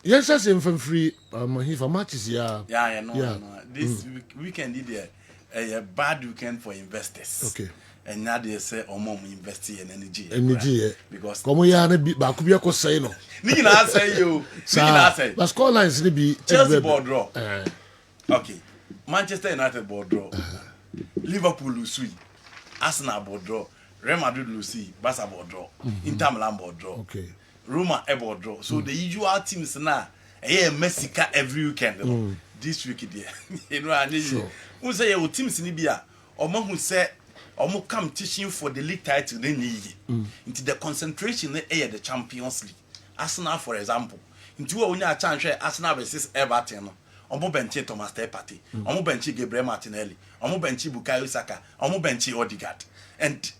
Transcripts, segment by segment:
Yes, that's in free. If a match is yeah. No. This weekend is a bad weekend for investors. Okay. And now they say, mom investing in energy. Energy, because come here and be back. Could be a say no. Nina say you. Nina say. But score lines need be Chelsea board draw. Okay. Manchester United board draw. Liverpool lose. Arsenal board draw. Real Madrid lose. Barca board draw. Inter Milan board draw. Okay. Roma board draw. So the usual teams now. Mexica every weekend. This week there. You know, and who say your teams in Libya or who say or come teaching for the league title then into the concentration the Champions League. Arsenal, for example, into only a chance Arsenal versus Everton. Omo benchi Thomas Partey, omo benchi Gabriel Martinelli, omo benchi Bukayo Saka, omo benchi Odegaard. And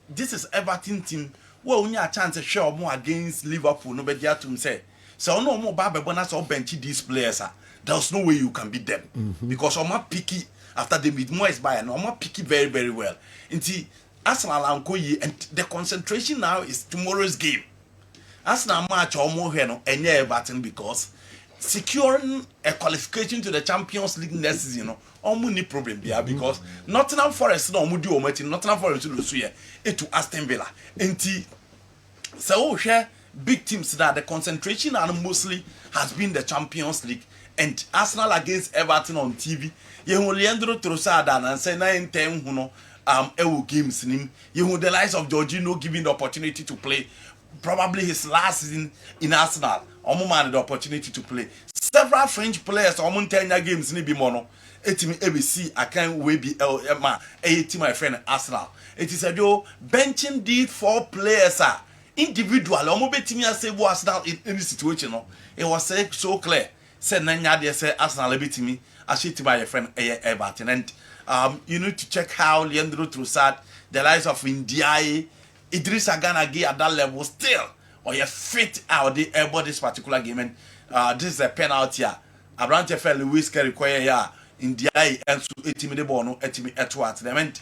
this is Everton team where only a chance to show more against Liverpool. Nobody had to say. So no more Baba bonus or benchy these players. There's no way you can beat them because I'm picky after they meet Moyes Bayern. I'm picky very, very well. Until Arsenal and the concentration now is tomorrow's game. Arsenal match or more here no any Everton because securing a qualification to the Champions League next season, no problem there because Nottingham Forest no mudi ometi Nottingham Forest lose here to Aston Villa. Until so share big teams that the concentration and mostly has been the Champions League and Arsenal against Everton on TV. You Leandro Trossard and say 9-10 ewo games nim. You the likes of Jorginho giving the opportunity to play. Probably his last season in Arsenal. Man the opportunity to play. Several French players 10 games ni bi mono. Etimi ABC I can't wait be my friend Arsenal. It is a do benching these 4 players individual betimi say Arsenal in any situation no. It was so clear. Said nanya they say Arsenal betimi ashiti by your friend Everton and you need to check how Leandro Trossard, the likes of Ndiaye, Idrissa Gana Gueye at that level still or you fit out the about this particular game and this is a penalty here. Abrante fell Luis require here Ndiaye and so etimi de bono etimi etwat them and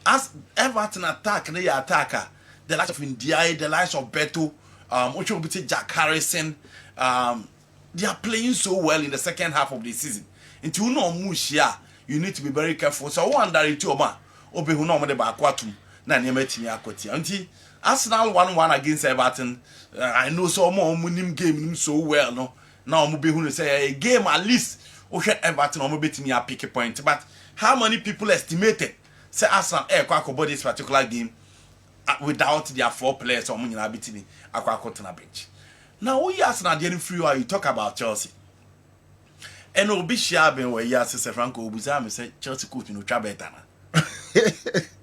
as Everton attack they attacker the likes of Ndiaye, the likes of Beto, which will be Jack Harrison, they are playing so well in the second half of the season. Until you know Mushia, you need to be very careful. So one that it over Obi who know the Bakwatum, Nanyameti Akoti. Until Arsenal 1-1 against Everton, I know so more winning game so well. No, now Mubi who say a game at least Osha Everton or Mubi me a pick a point. But how many people estimated say Arsenal about this particular game without their 4 players or Munina Bitini Aquacotana bench? Now, we Arsenal didn't free you talk about Chelsea. And Obi Shaben where yes, Sir Franco Buzam said Chelsea coach no Chabetana.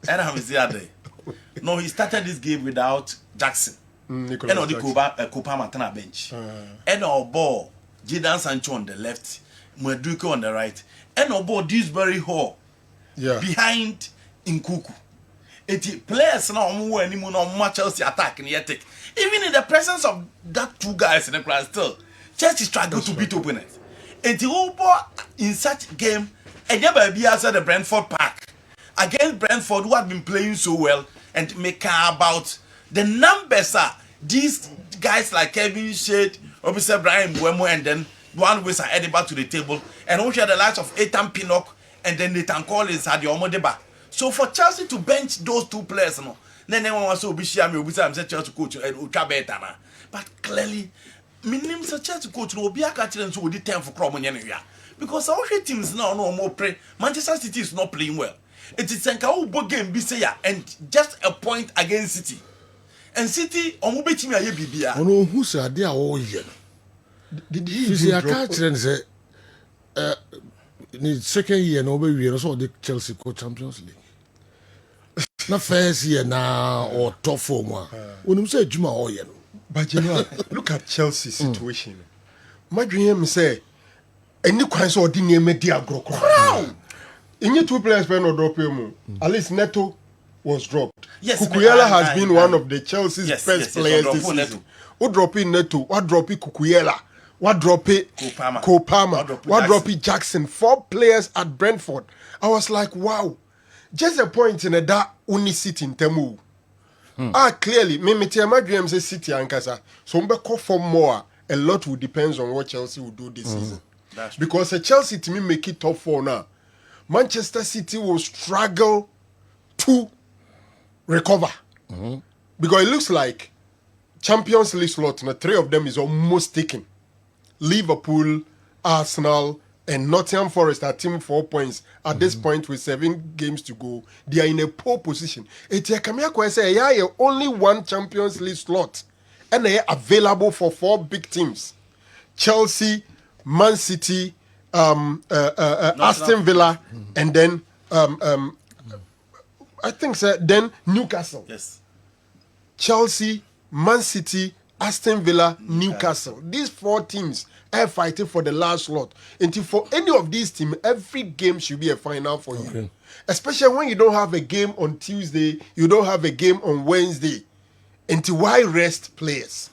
And I'm day. No, he started this game without Jackson. And on the Copa Matana bench. And our ball, Jadon Sancho on the left, Maduka on the right. And our ball Dewsbury Hall behind Nkuku. It players now more anymore no Chelsea attack in the attack. Even in the presence of that 2 guys in the class still, Chelsea struggle to beat opponents. And the in such game, and never be outside the Brentford Park against Brentford, who have been playing so well, and make about the numbers are these guys like Kevin Shade, Officer Brian Buemo, and then one with Edinburgh to the table, and also the likes of Ethan Pinnock, and then Nathan Collins had the Omodeba. So for Chelsea to bench those 2 players, no, then one was so busy. I'm Chelsea coach and Utabetana, but clearly. Minimum Chelsea coach will be a catcher and so we did 10 for Cromwell anywhere. Because our teams now no more play. Manchester City is not playing well. It is a game Bisaya and just a point against City. And City on Mubeti Mia Bibia. Oh no, who said they are all here? Did he see a catcher and say in the second year no baby also the Chelsea coach Champions League. Not first year now or top form one. When you say Juma all year. But you know, look at Chelsea's situation. My dream say, any kind of dinner media grow. In your 2 players, no drop him. At least Neto was dropped. Yes, Kukuyela has been one of the Chelsea's best players this season. What drop in Neto? What drop in Kukuyela? What drop in Kopama? What drop in Jackson? 4 players at Brentford. I was like, wow. Just a point in a that only city in Temu. Clearly, me tell my dreams is City and Casa. So we call for more a lot will depend on what Chelsea will do this season. That's Because Chelsea to me make it top 4 now. Manchester City will struggle to recover. Because it looks like Champions League slot, now 3 of them is almost taken. Liverpool, Arsenal, and Nottingham Forest are team 4 points at this point with 7 games to go. They are in a poor position. Only one Champions League slot and they are available for 4 big teams. Chelsea, Man City, Aston Villa, and then I think then Newcastle. Yes. Chelsea, Man City, Aston Villa, Newcastle. These 4 teams are fighting for the last slot. Until for any of these teams, every game should be a final for you. Especially when you don't have a game on Tuesday, you don't have a game on Wednesday. Until why rest players?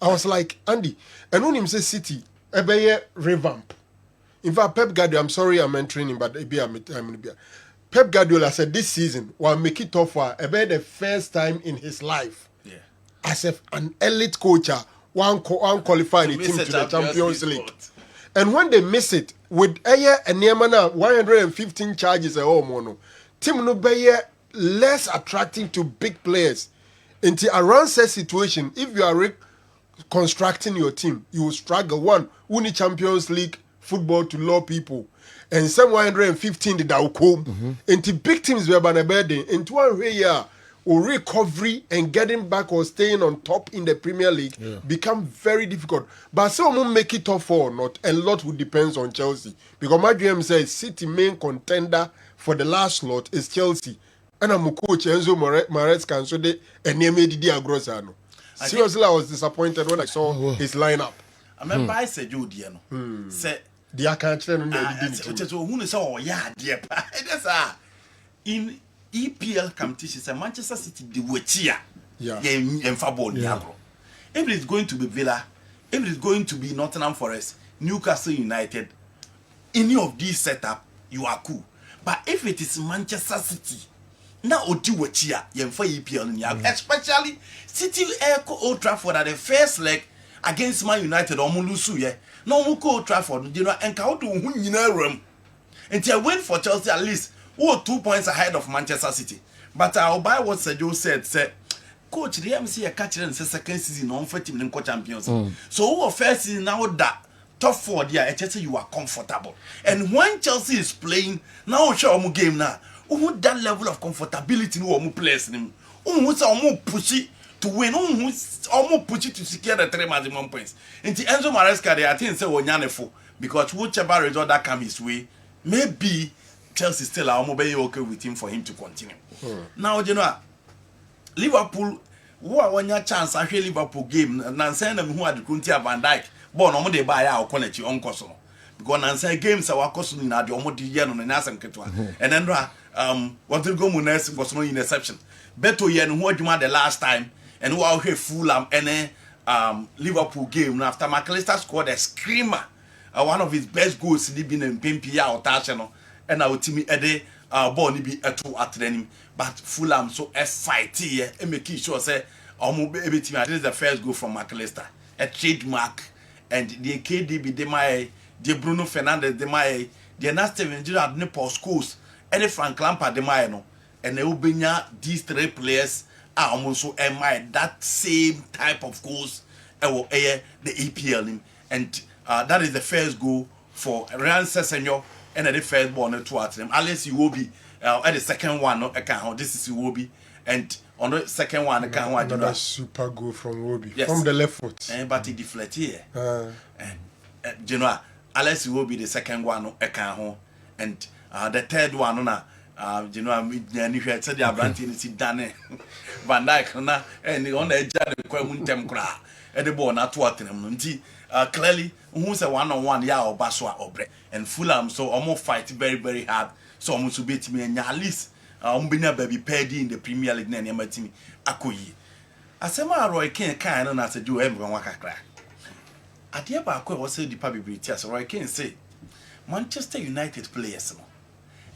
I was like, Andy, and when him say City, a revamp. In fact, Pep Guardiola, I'm sorry I'm entering him, but Pep Guardiola said this season will make it tough for the first time in his life. Yeah. As an elite coach, one qualifying the team to the Champions League. And when they miss it, with and 115 charges at home, team no be less attractive to big players. Until around such situation, if you are constructing your team, you will struggle. One, winning Champions League football to low people. And some 115 did that come. Into big teams were by the burden. Into 1 year, recovery and getting back or staying on top in the Premier League become very difficult. But some will make it tough or not. A lot will depend on Chelsea. Because my dream says City main contender for the last slot is Chelsea. And I'm a coach Enzo Maresca so they and name Didi Agrosano. Seriously, I was disappointed when I saw his lineup. I remember I said you Diano. Say the account in EPL competitions and Manchester City the Wechia. Yeah. If it's going to be Villa, if it's going to be Nottingham Forest, Newcastle United, any of these setup, you are cool. But if it is Manchester City, now Oti Wechia, for EPL, especially City Echo Old Trafford at the first leg against Man United or Mulusu, no Muko Old Trafford, you know, and count to win in a room. Until I win for Chelsea at least. 2 points ahead of Manchester City. But I'll buy what Sergio said, Coach, the MC a catcher in the second season on 40 million champions. So who first season now that top 4 there, Chelsea you are comfortable. And when Chelsea is playing, now show them game now. Who that level of comfortability no players him. Who say push it to win, who push it to secure the 3 maximum points. Into Enzo Maresca, I think say Onyanefo, because whichever result that comes his way, maybe Chelsea still are okay with him for him to continue. Now, you know, Liverpool, who are one chance, I hear Liverpool game, Nansen and who are the Kuntia Van Dijk, born on the buy our quality on Kosovo. Because Nansen games are Kosovo in the Omodi Yen on the Nasam Ketua. And then, what will go Munes was no interception. Beto Yen, who had the last time, and who are here Fulham and Liverpool game after McAllister scored a screamer. One of his best goals, he been in Pimpia or Tachano. And our team ede ball ni be at training, but Fulham so a fight here and make sure say ebe team at the first goal from McAllister, a trademark, and the KDB de my the Bruno Fernandes de my the Nasty Nigeria ne post schools and the Frank Lampard de my no, and they will bring these 3 players are almost so that same type of goals the EPL and that is the first goal for Ryan Sessegnon. And at the first one towards them, unless you will be at the second one, no account. This is Iwobi, and on the second one, account. Another super goal from Iwobi, from the left foot. But he deflected here. And you know, unless you will be the second one, account, and the third one, you know, you had said the Abrantin is done. Van Dijk, and the on the edge of the Quemuntem cry at the ball, not what them. Clearly, who's a 1-on-1 or Baswa or Break. And Fulham so almost fight very, very hard. So almost to beat me and at least baby Paddy in the Premier League and my team. Akuyi. As a man, Roy can't kind on as a do everyone waka crack. At the Abba was said the public so Roy can't say Manchester United players.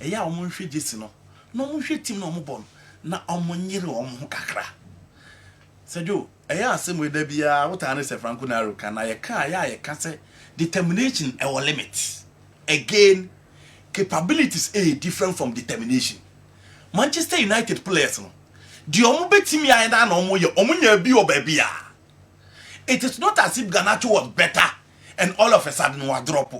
A ya omunshi jisino. No munshi team no mubon. Na omunyiri omu kakra. Sergio, ɛyɛ asɛm we da bia what ane se Franco Naro kan na ye kan ya ye ka say determination our limit again capabilities different from determination. Manchester United players no the omo betimi aye na omo ye omo nya bi obabi a. It is not as if Garnacho was better and all of a sudden was drop.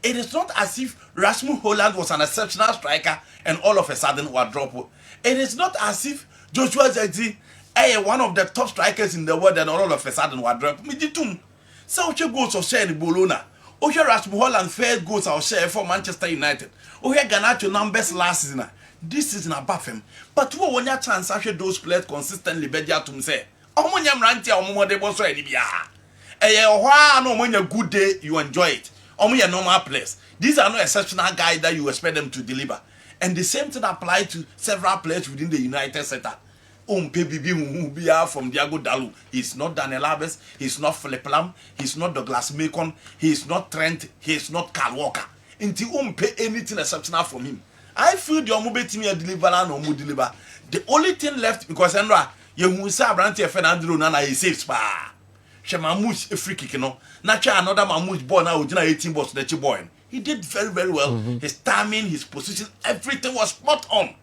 It is not as if Rasmus Hojlund was an exceptional striker and all of a sudden was drop. It is not as if Joshua Zexi one of the top strikers in the world and all of a sudden was drop. Me ditum. So which goals of share in Bologna. Ohe Rasmus Hojlund first goals of share for Manchester United. Ohe Garnacho numbers last season. This season above him. But who won your chance after those players consistently bedia to say. Omo nyam ranti a omo de boso eni bia. No when a good day you enjoy it. Omo your normal players. These are not exceptional guys that you expect them to deliver. And the same thing applies to several players within the United setup. Bibi from Diego Dalu. He's not Daniel Alves. He's not Philip Lam. He's not Douglas Macon. He's not Trent. He's not Kyle Walker. Until anything exceptional from him. I feel the Omube team deliver and Omu deliver. The only thing left because Andra, you Musa Branti Fernando Nana is safe spa. Shemamush a free kick, no. Nacha another Mamush boy now, 18 boss, the boy. He did very, very well. His timing, his position, everything was spot on.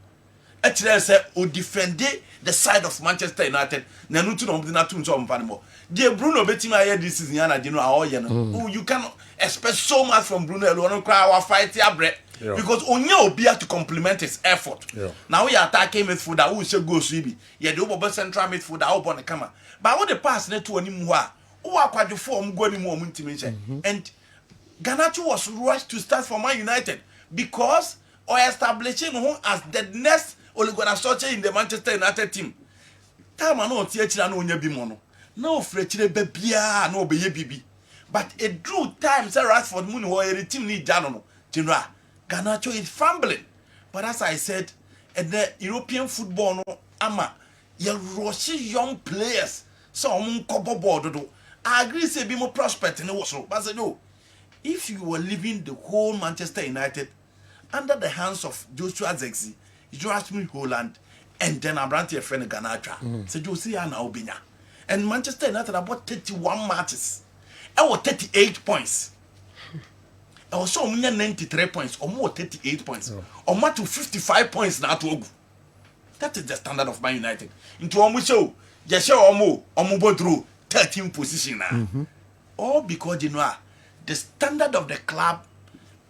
Actually, I said, who defended the side of Manchester United. Nanutu no did not tune so more. Dear Bruno Bettima here this season, you know, you cannot expect so much from Bruno alone. Cry our fight here, bread. Because Onyo be to complement his effort. Now we are attacking midfielder who should go swimming. Yeah, the over central midfielder out on the camera. But what the pass net to anymore? Who are quite the form going more intimation. And Garnacho was rushed to start for Man United because or establishing him as the next Oligona in the Manchester United team. Time no teaching no nya bimono. No frechire bebia no obeye bibi. But it drew time say Rashford Moon or a team need Jano. General Garnacho is fumbling. But as I said, the European football no ama you rush young players so kobo board do. I agree say be more prospect in the so. But say no. If you were leaving the whole Manchester United under the hands of Joshua Zexi, Rasmus Hojlund, and then Abranti friend Garnacho. So you see now Obinya. And Manchester United about 31 matches. I was 38 points. I was so many 93 points, or more 38 points. Or more to 55 points now to Ogu. That is the standard of Man United. Into Omu show, Omu go through 13 position now. All because you know the standard of the club,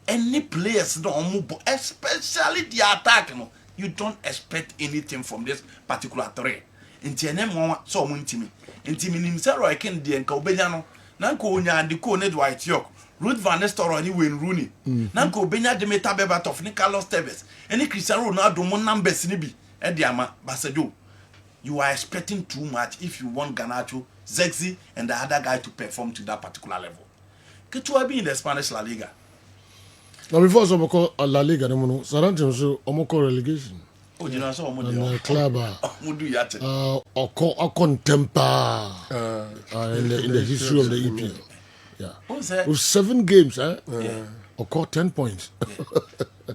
any players don't move, especially the attack, you don't expect anything from this particular three. Inti ene so mu ntimi. Intimi nimsero I can de nka obenya no. Na nka onya ande ko ne Dwight York. Ruth Van Nistelrooy ni Wayne Rooney. Na nka obenya de Meta Berbatov ni Carlos Tevez. Any Cristiano Ronaldo mo numbers ni bi. E de ama Basajo. You are expecting too much if you want Garnacho, Zexi and the other guy to perform to that particular level. Ketua be in the Spanish La Liga. Now before some call La Liga, no no. Sarantim so omo relegation. Oh, you know so omo de club. Mudu yate. Contempa in the history of the EPL. Yeah. With 7 games, Oko 10 points.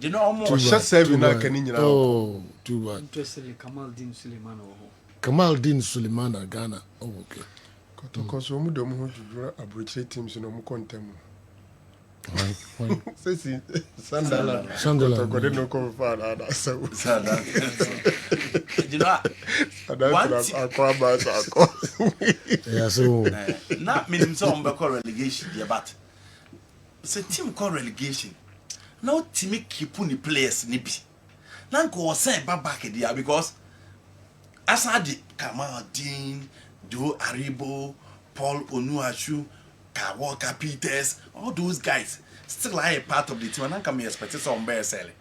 You know almost just 7 na kanin nyina. Oh, too bad. Interestingly, Kamal Din Suleiman Ghana. Oh, okay. Because we do mu average teams no mu contem. Why? Say Sunderland. Ko de no come for that so. You know Yeah, so not mean some call relegation yeah, but it's a team called relegation. Now team keep the players nibi. Now go say back there because Asadi Kamal Dean, Joe Aribo, Paul Onuachu, Kawaka Peters, all those guys still are a part of the team. And I can expect some better selling.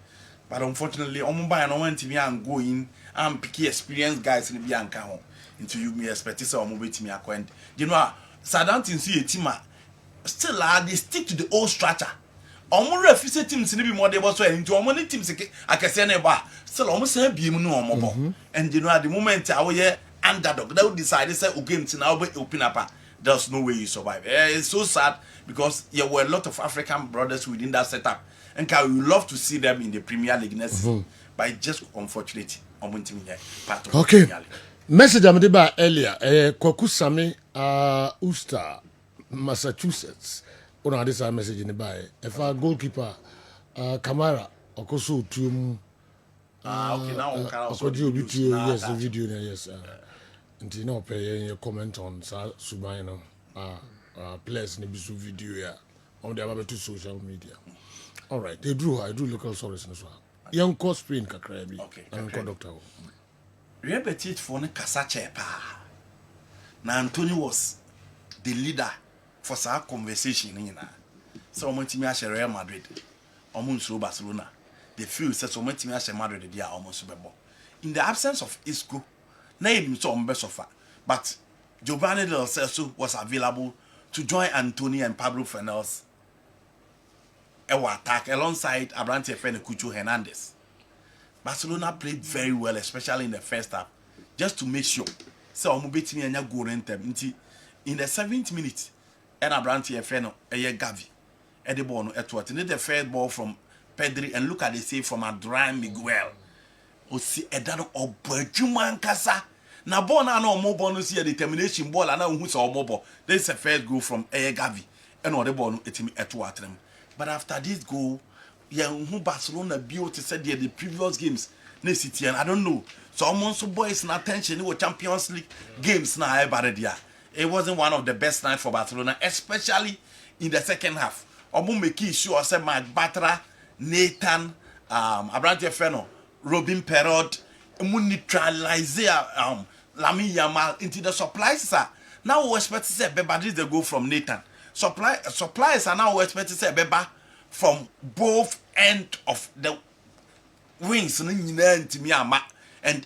But unfortunately, I'm buying no one team and going and picky experienced guys in the Bianca home. Until you may expect some move to me acquaint. You know, Sadantin see a team still they stick to the old structure. Refuse teams in the more they was into many teams I can say never still almost a beam no. And you know at the moment our underdog they would decide say again to now open up. There's no way you survive. It's so sad because there were a lot of African brothers within that setup. And we would love to see them in the Premier League next season. But it's just unfortunate. Part of okay. Message I'm about earlier, Kokusami, Uster, Massachusetts. Una this a message in the by. If our goalkeeper, Kamara, Okoso Tum, okay, now Okoji Obitio, yes, the video, yes. And you know, pay your comment on Subaino, players in the video, yeah, on the other two social media. All right, I drew local sources as well. Young cost Spain, Kakrabi, okay, and conductor. Repetit for the Kasache pa. Now Anthony was the leader for some conversation. So I'm going to Real Madrid, almost Barcelona. The few says so much Madrid, they are almost Super Bowl. In the absence of Isco, name so best of but Giovanni Del Celso was available to join Anthony and Pablo Fernandez attack alongside Abrante Fene Cucho Hernandez. Barcelona played very well, especially in the first half, just to make sure. So I'm betting and go in the 7th minute, and Abrante Fene Gavi at the ball at what? And the first ball from Pedri, and look at the save from Adrian Miguel. O see Edano or Berjuman Casa. Now, born I know more bonus here, determination ball, and now who's our mobile. There's a first goal from Gavi, and all the ball at what? But after this goal, who Barcelona built said the previous games, City, and I don't know. So almost boys in attention, it was Champions League games now. It wasn't one of the best nights for Barcelona, especially in the second half. Omu make sure said Mark Batra, Nathan, Abrante Feno, Robin Perrot, neutralize Lamine Yamal into the supplies. Now we expect to say Beba did the goal from Nathan. Supplies are now expected to say Beba from both ends of the wings and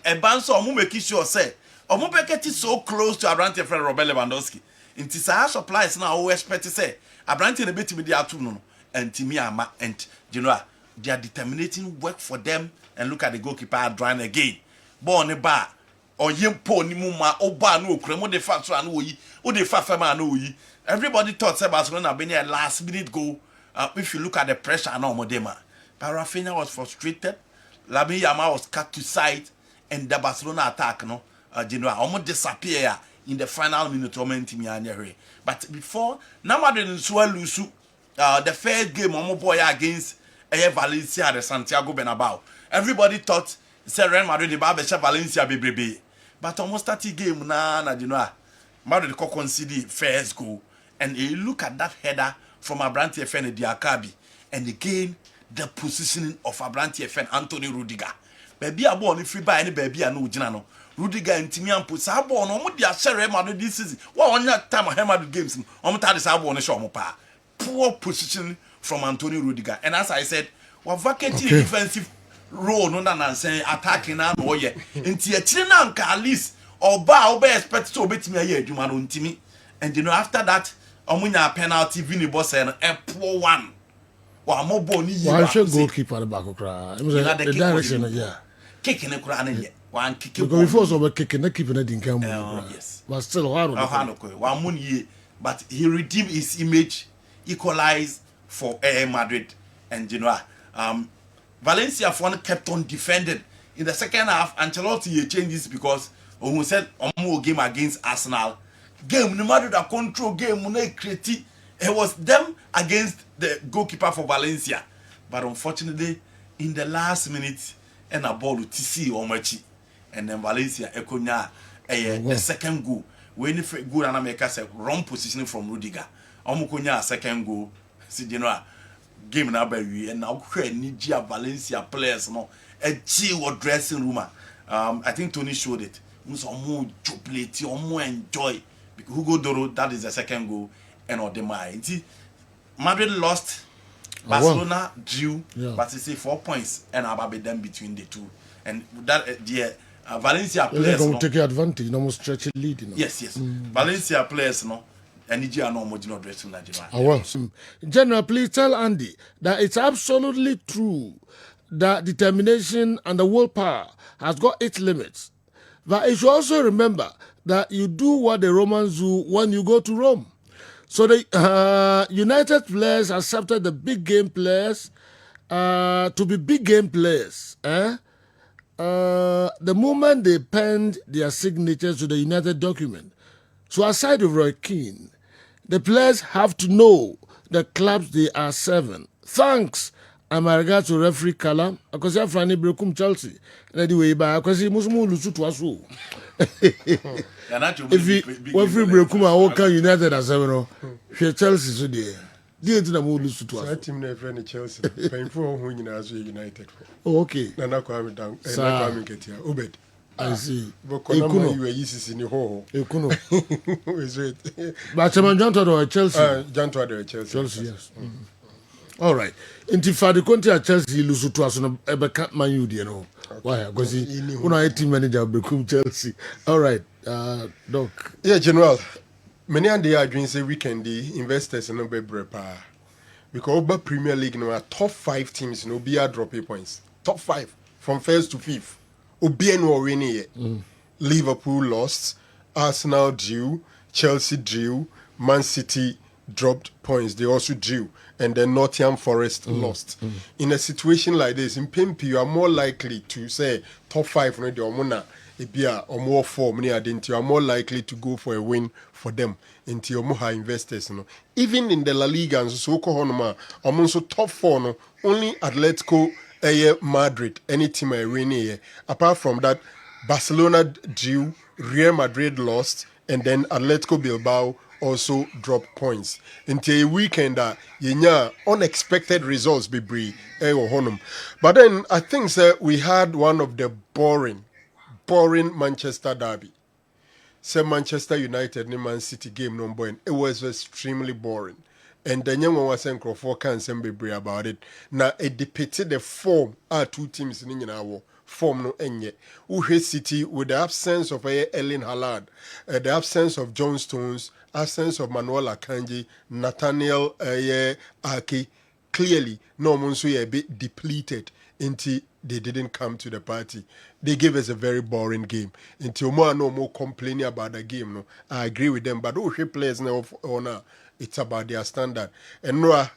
Ebanso Omu make sure say Omu get it so close to Abrante friend Robert Lewandowski. In Tisa supplies now we expect to say Abrante a bit with the afternoon and Timiama and you know they are determining work for them and look at the goalkeeper drawing again. Born bar or yimpo ni muma oba no kremo de fast ran wo yi o de fa fema no yi. Everybody thought say Barcelona been a last minute goal. If you look at the pressure and all Modema, but Rafinha was frustrated. Lamine Yamal was cut to side, and the Barcelona attack, almost disappear in the final minute. But before, Madrid and Lusu, the first game, boy against Valencia at Santiago Bernabeu. Everybody thought Real Madrid the Valencia be, but almost 30 game Madrid conceded first goal, and you look at that header from Abrante Fene Diakabi, and again the positioning of Abrante Fene Anthony Rudiger. Baby a born if you buy any baby a no jinano. Rudiger and Timian put Sabo no more dia share Madrid this season. What on your time of Madrid games? This Sabo on the show pa. Poor positioning from Anthony Rudiger. And as I said, we're vacating defensive role no than saying attacking na no ye. Nti e chire na nka at least oba expect to obetimi aye adwuma no ntimi. And after that Omunya penalty Vini boss and a poor one. Wa mo ball ni yi. Why should goalkeeper at the back of the direction yeah. Kicking a crown in one kicking. Because before so kicking the keeping it in camera. Yes. But still hard. One moon year, but he redeemed his image, equalized for Madrid, and Valencia for kept on defending. In the second half, Ancelotti changes because who said more game against Arsenal. Game no matter the control game create it was them against the goalkeeper for Valencia, but unfortunately in the last minute and a ball to TC Omachi and then Valencia Ekonya the second goal when if good and America said wrong positioning from Rudiger Omukonya second goal see game na baby and now need Valencia players no a chill dressing room. I think Tony showed it. More jubilate or more enjoy. Hugo Doro, that is the second goal, and Odemai. Madrid lost, Barcelona drew, but it's 4 points, and Ababe them between the two. And that Valencia players don't take advantage, no more stretch it lead. Yes. Valencia players and Nigeria no more dressing General, please tell Andy that it's absolutely true that determination and the willpower has got its limits. But you should also remember that you do what the Romans do when you go to Rome. So the United players accepted the big game players to be big game players. the moment they penned their signatures to the United document. So aside of Roy Keane, the players have to know the clubs they are serving. Thanks. And my regards to referee Kala. Because I'm Franny Brekum Chelsea. Anyway, because he must move to us. If he referee Brekum and Walker United as ever, Chelsea so dear. Dear to the mood to us. That team never any Chelsea. Painful when you are United. Oh, okay. Nana Kwame down. Kwame get here. Obed. I see. But Konama, you were easy in the hole. Ekuno. Is it? But John to Chelsea. John to Chelsea. Chelsea, yes. All right. Intifadi Conte at Chelsea lose to us on a Ebeka Man U, you know. Why? Because he a team manager become Chelsea. All right, Doc. Yeah, General. Many and they are doing say weekend the investors and no be prepare. Because over Premier League now top 5 teams no be dropping points. Top 5 from first to fifth. Obi no winning yet. Liverpool lost, Arsenal drew, Chelsea drew, Man City dropped points. They also drew. And then Nottingham Forest lost. In a situation like this, in Pimpi, you are more likely to say top 5 no the omona ebia or more 4 many identity. You are more likely to go for a win for them into your more investors. No, even in the La Liga and so honoma, also top 4 no only Atletico, Madrid, any team I win here. Apart from that, Barcelona drew, Real Madrid lost, and then Atletico Bilbao also drop points. Into a weekend that unexpected results be bree But then I think we had one of the boring Manchester derby. Say Manchester United and Man City game number. It was extremely boring. And then young one was saying Crawford can't say be about it. Now it depicted the form our two teams in our form no enye. Uhe City with the absence of Erling Haaland, the absence of John Stones, absence of Manuel Akanji, Nathaniel Ake, clearly no Monsu a bit depleted until they didn't come to the party. They gave us a very boring game. Until more no more complaining about the game. No, I agree with them. But Uhe players now now it's about their standard. And no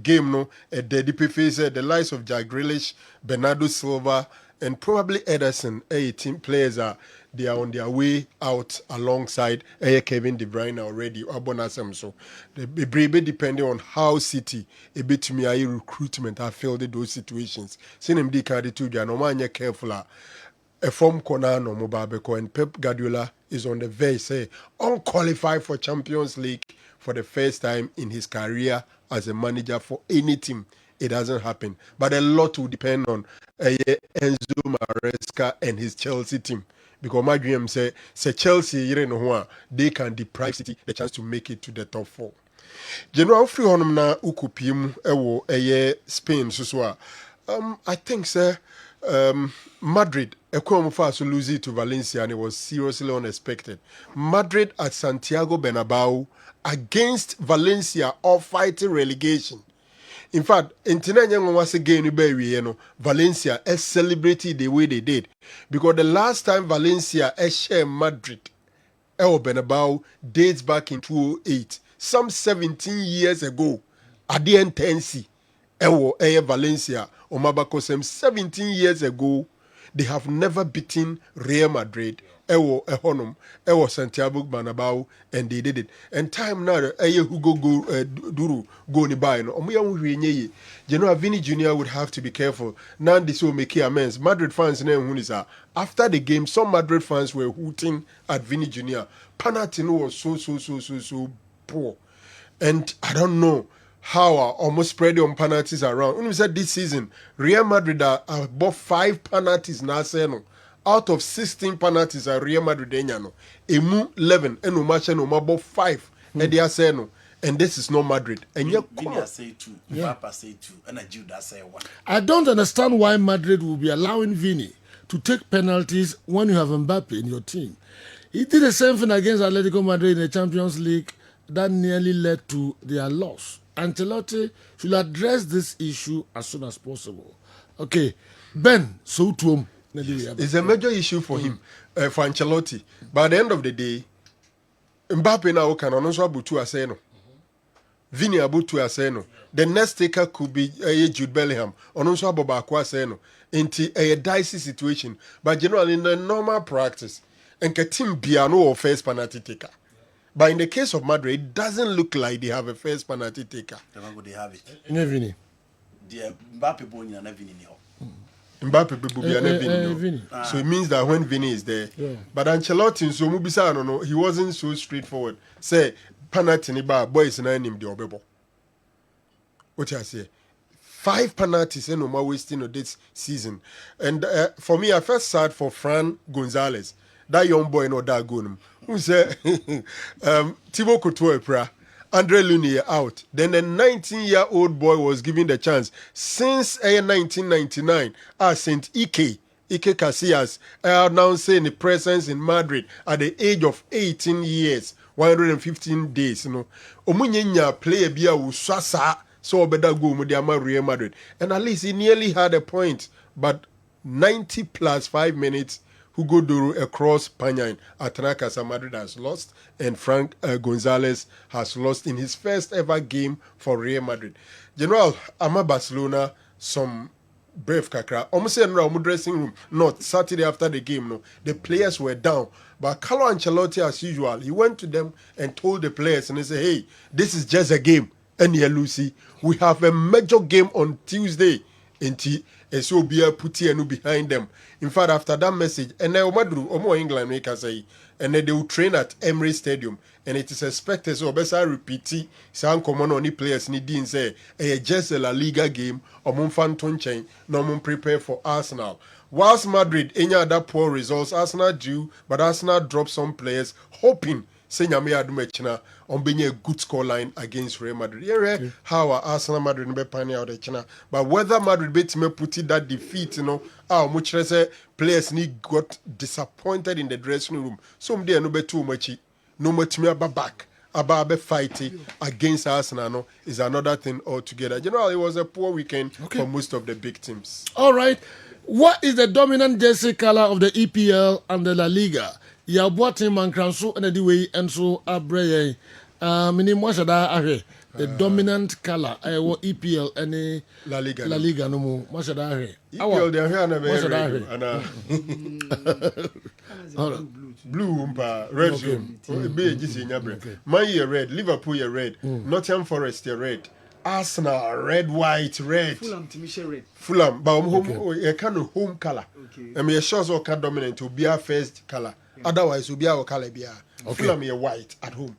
game no a DDP face the likes of Jack Grealish, Bernardo Silva, and probably Ederson, team players they are on their way out alongside Kevin De Bruyne already. So the brave depending on how City a bit to me recruitment have filled those situations. Seen him decade to you no man careful. A form corner no mobile and Pep Guardiola is on the verge say unqualified for Champions League for the first time in his career as a manager for any team. It doesn't happen. But a lot will depend on Enzo Maresca and his Chelsea team. Because my dream say Chelsea, they can deprive City the chance to make it to the top 4. General free honum na ukupim ewo Spain so I think sir Madrid so lose to Valencia and it was seriously unexpected. Madrid at Santiago Bernabeu against Valencia or fighting relegation. In fact, once again, Valencia has celebrated the way they did. Because the last time Valencia shared Madrid, Bernabeu dates back in 2008. Some 17 years ago, at the intensi, Valencia, Omabakosem, 17 years ago, they have never beaten Real Madrid. Santiago Bernabeu, and they did it. And time now, Hugo Duru go ni buy no. General Vini Jr. would have to be careful. Now this will make amends. Madrid fans after the game, some Madrid fans were hooting at Vini Jr. Penalty was so poor, and I don't know how I almost spread on penalties around. When we said this season, Real Madrid are above 5 penalties now. Out of 16 penalties at Real Madrid, emu 11 and match no above 5. And they are saying and this is not Madrid. And you say 2, Papa say 2, and Judah say 1. I don't understand why Madrid will be allowing Vini to take penalties when you have Mbappe in your team. He did the same thing against Atletico Madrid in the Champions League that nearly led to their loss. Ancelotti should address this issue as soon as possible. Okay, Ben, so to him. It's a major issue for him, for Ancelotti. By the end of the day, Mbappe now can also abutu aseno. Vinny Abutu aseno. The next taker could be Jude Bellingham. Ononso Abobakwa aseno. Into a dicey situation. But generally in the normal practice, and team Biano or first penalty taker. But in the case of Madrid, it doesn't look like they have a first penalty taker. They have it. Vinny. The Mbappe boy never Vinny. Mbappe will be an Vinny. So it means that when Vinny is there. Yeah. But Ancelotti, so Mubisa, no, he wasn't so straightforward. Say, penalty ni ba boys na him the obebo. What I say? 5 penalties no more wasting of this season. And for me, I first sad for Fran Gonzalez. That young boy no that goal. Who said Thibaut Courtois, Andre Lunier out. Then a 19-year-old boy was given the chance since 1999 as Saint Ike Casillas announced in the presence in Madrid at the age of 18 years, 115 days. You know, Omunyenya player bia usasa so better go with Real Madrid, and at least he nearly had a point, but 90 plus 5 minutes. Hugo Duro across Panyan. Atanaka Madrid has lost, and Frank Gonzalez has lost in his first ever game for Real Madrid. General, Ama Barcelona, some brave kakra. Almost said no dressing room. Not Saturday after the game. No, the players were down. But Carlo Ancelotti, as usual, he went to them and told the players, and he said, "Hey, this is just a game. And here, Lucy, we have a major game on Tuesday." And so be a putty and behind them. In fact, after that message, and now Omo England make us say, and then they will train at Emirates Stadium, and it is expected so best I repeat it. Some common only players need to say just a La Liga game or Mumfanton chain, no prepare for Arsenal. Whilst Madrid any other poor results, Arsenal due, but Arsenal dropped some players, hoping Senyame Adumechina on being a good scoreline against Real Madrid. Yeah, how are Arsenal Madrid be panning out the China? But whether Madrid bet me put it that defeat, you know, how much players need got disappointed in the dressing room. Some day no be too much, no much me about back. About fighting against Arsenal no, is another thing altogether. Generally, it was a poor weekend for most of the big teams. All right. What is the dominant jersey color of the EPL and the La Liga? Ya boating man kranso and the way and so abreye. Minim washada ahe. The dominant color what EPL and La Liga. La Liga no more. Washada ahe. EPL they are na very blue red zone. Be just in yabre. Man you red, Liverpool you red, Nottingham Forest you red. Arsenal red, white, red. Fulham to red. Fulham, but home a kind of home color. Okay. I mean, a shows all can dominant to be our first color. Otherwise, will be our color. Fulham is white at home.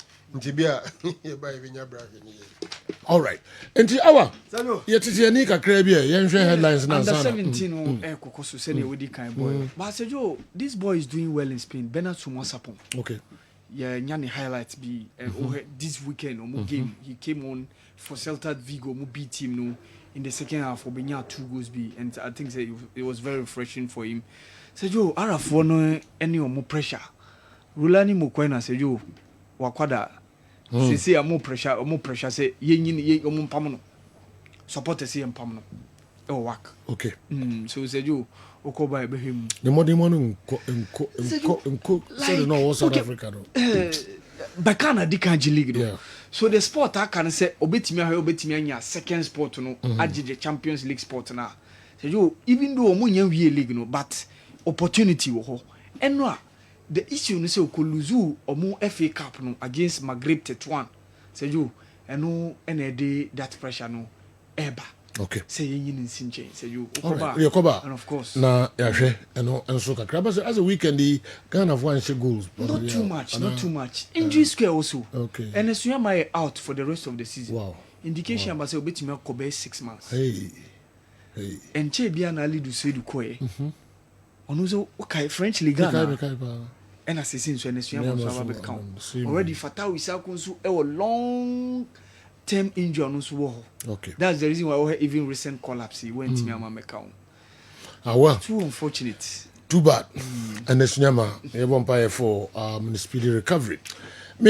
All right. And our yet is a nika crabia, young headlines now. Under 17 Kokosu send a kind boy. But I said, Joe, this boy is doing well in Spain. Bernard Sumasapon. Okay. Yeah, Nyani highlights be this weekend or game. He came on for Celta Vigo, beat team no in the second half for Benya 2 goals be, and I think it was very refreshing for him. Said Joe, Arafo no any more pressure. Rulani Mokwena said Joe, Wakwada. Say more pressure. Say ye pamono. Support say pamono. Oh work. Okay. So said you Okoba him. The more demon said no South Africa. Bakana Dikanji League. Yeah. So the sport I can say obetimia second sport no the Champions League sport na. Say you even though omunye wie league no but opportunity wo ho. Enno the issue no say okoluzu omo FA Cup no against Maghreb Tetuan. Say you eno ene that pressure no eba. Okay. Say yin sinche. Say you Okoba. And of course. Na yahwe eno enso kakra. But as a weekend the Ghana have won goals. Not too much. Injury square also. Okay. And Esuyama out for the rest of the season. Wow. Indication about say obetimi akobe 6 months. Hey. And che bia na lead say du koye. Onuzo okay French Liga na. And assassin so Esuyama so about count. Already Fatah Isako nso e long term injury onuso wo. Okay. That's the reason why we even recent collapse he went to me account. Well. Too unfortunate. Too bad. And Esuyama e bon paye for speedy recovery.